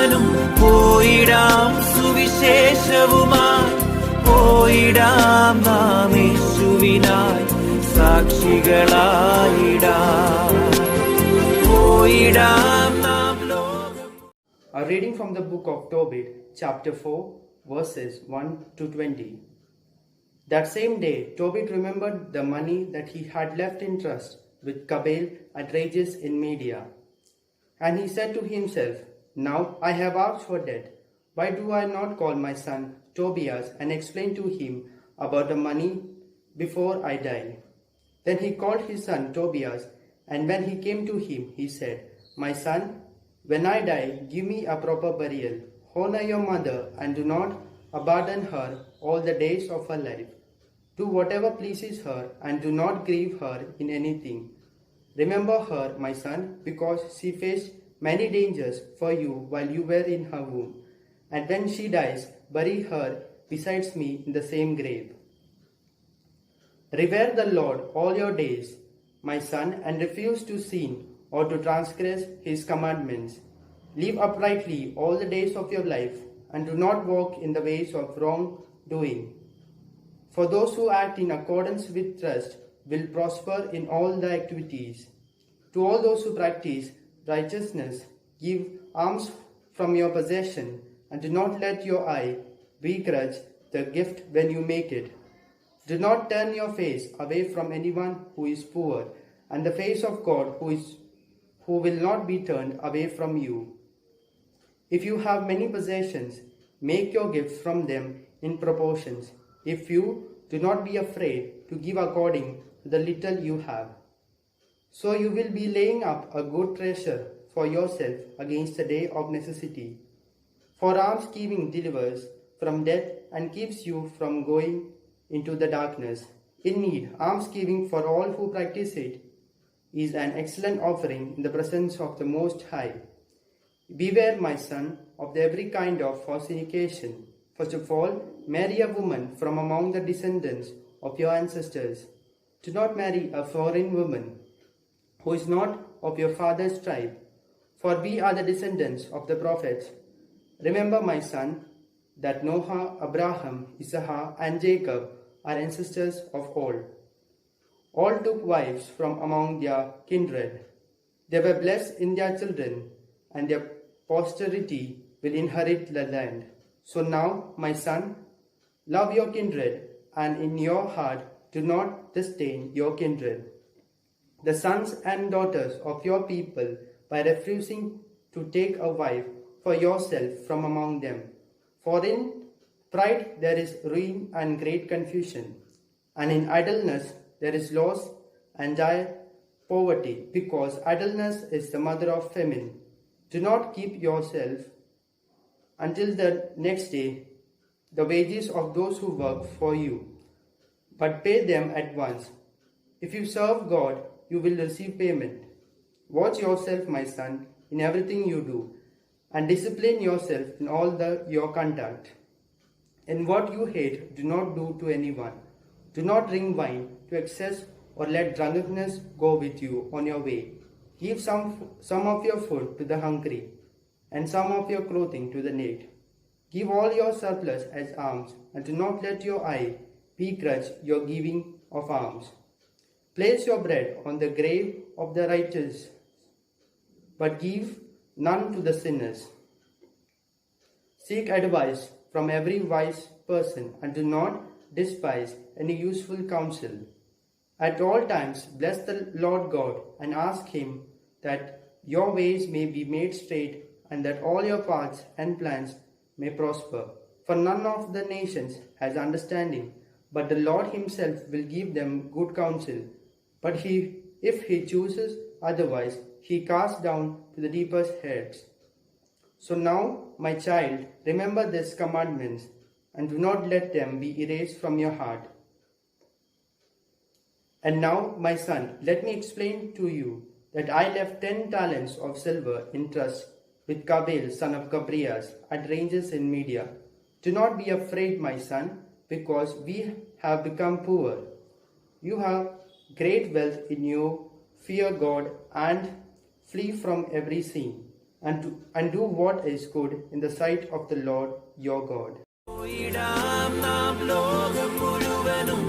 ഞാനും പോയിടാം സുവിശേഷവുമായി, പോയിടാം നാം യേശുവിനായി സാക്ഷികളായിടാം, പോയിടാം നാം ലോകം. A reading from the book of Tobit, chapter 4, verses 1 to 20. That same day, Tobit remembered the money that he had left in trust with Cabal at Rages in Media. And he said to himself, "Now I have asked for debt. Why do I not call my son Tobias and explain to him about the money before I die?" Then he called his son Tobias, and when he came to him, he said, "My son, when I die, give me a proper burial. Honor your mother and do not abandon her all the days of her life. Do whatever pleases her and do not grieve her in anything. Remember her, my son, because she faced many dangers for you while you were in her womb. And when she dies, bury her beside me in the same grave. Revere the Lord all your days, my son, and refuse to sin or to transgress his commandments. Live uprightly all the days of your life, and do not walk in the ways of wrongdoing. For those who act in accordance with trust will prosper in all their activities. To all those who practice righteousness, give alms from your possession, and do not let your eye begrudge the gift when you make it. Do not turn your face away from anyone who is poor, and the face of God who will not be turned away from you. If you have many possessions, make your gifts from them in proportions. If you do not be afraid to give according to the little you have. So you will be laying up a good treasure for yourself against the day of necessity. For almsgiving delivers from death and keeps you from going into the darkness. Indeed, almsgiving for all who practice it is an excellent offering in the presence of the Most High. Beware, my son, of every kind of fornication. First of all, marry a woman from among the descendants of your ancestors. Do not marry a foreign woman who is not of your father's tribe, for we are the descendants of the prophets. Remember, my son, that Noah, Abraham, Isaac, and Jacob are ancestors of all. All took wives from among their kindred. They were blessed in their children, and their posterity will inherit the land. So now, my son, love your kindred, and in your heart do not disdain your kindred, the sons and daughters of your people, by refusing to take a wife for yourself from among them. For in pride there is ruin and great confusion, and in idleness there is loss and dire poverty, because idleness is the mother of famine. Do not keep yourself until the next day the wages of those who work for you, but pay them at once. If you serve God, you will receive payment. Watch yourself, my son, in everything you do, and discipline yourself in all your conduct. In what you hate, do not do to anyone. Do not drink wine to excess, or let drunkenness go with you on your way. Give some of your food to the hungry, and some of your clothing to the naked. Give all your surplus as alms, and do not let your eye begrudge your giving of alms. Place your bread on the grave of the righteous, but give none to the sinners. Seek advice from every wise person, and do not despise any useful counsel. At all times bless the Lord God, and ask him that your ways may be made straight, and that all your paths and plans may prosper. For none of the nations has understanding, but the Lord himself will give them good counsel. But if he chooses otherwise, he casts down to the deepest heads. So now, my child, remember these commandments, and do not let them be erased from your heart. And now, my son, let me explain to you that I left 10 talents of silver in trust with Cabal, son of Gabrias, at Ranges in Media. Do not be afraid, my son, because we have become poor. You have great wealth in you. Fear God and flee from every sin. and do what is good in the sight of the Lord your God. പോയിടാം നാം ലോകം മുഴുവനും